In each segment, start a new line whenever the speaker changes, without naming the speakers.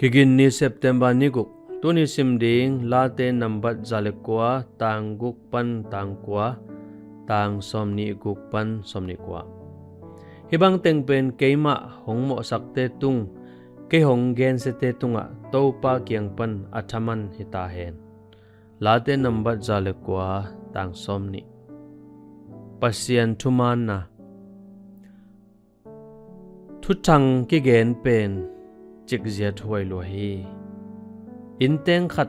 Kigin ni September ni guk tuni simding late number jalekwa tang guk pan tang kwa tang somni guk pan somni kwa hibang tengpen keima hongmo sakte tung ke hong gen se te tunga topa kyang pan athaman hita hen late number jalekwa tang somni pasian thuman na thuthang ki gen pen chik ziat huai lo hi inteng khat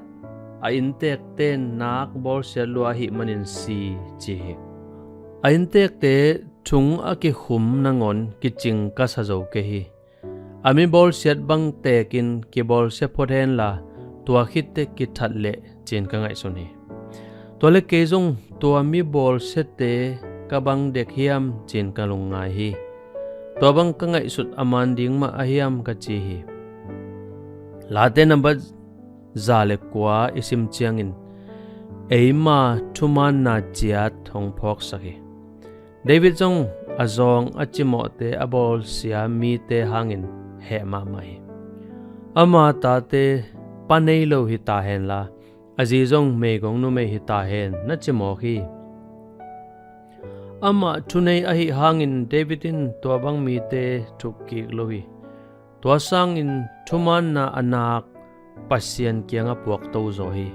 a intek ten nak bor se lo hi manin si chi hi a intek te chung a ki khum nangon ki ching ka sa zo ke hi ami bor set bang te kin ki bor se photen la tua khit te ki that le chen ka ngai son hi tole ke jong tua mi bor se te ka bang dek hiam chen ka lung ngai hi to bang ka ngai sut aman ding ma ahiam ka chi hi late number zale kwa isim chiangin eima thuman na chia thong phok sakhi David jong azong achimo te abol sia mi te hangin he ma mai ama ta te panei lo hi ta hen la aji jong me gong nu me hi ta hen na chimo khi ama thunei a hi hangin Davidin to bang mi te thukki lo hi tua sang in thuman na anak pasian kianga puak to zo hi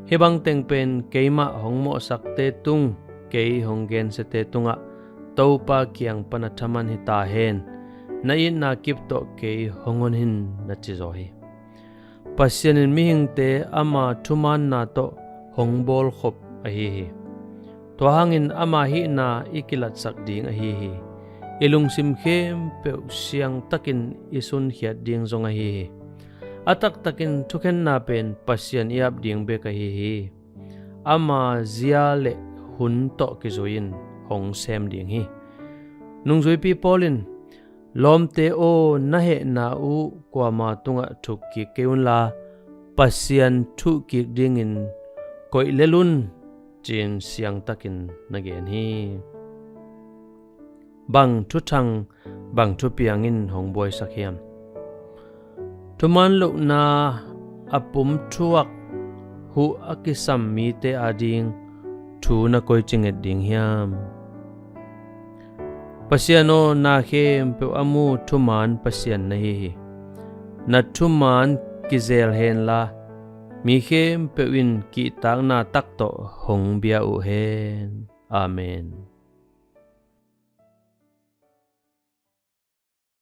hebang tengpen keima hongmo sakte tung kei honggen se te tunga topa kiang panathaman hi ta hen na in na kip to kei hongon hin na chi zo hi pasian in mi hing te ama thuman na to hongbol khop a hi to hangin ama hi na ikilat sak ding a hi ilung sim khem pe siang takin isun hiat ding zonga hi atak takin thuken na pen pasian iap ding be ka hi ama zia le hun to ki zoin hong sem ding hi nungzui pi polin lom te o na he na u kwa ma tunga thuk ki keun la pasian thu ki ding in koi lelun chin siang takin nagen hi bang thu thang bang thu piangin hongboi sakhiam thuman lo na apum thuak hu akisam mi te ading thu na koi chinget ding hiam pasiano na khem pe amu thuman pasian na hi na thuman kizel hen la mi khem pe win ki tang na tak to hong bia u hen amen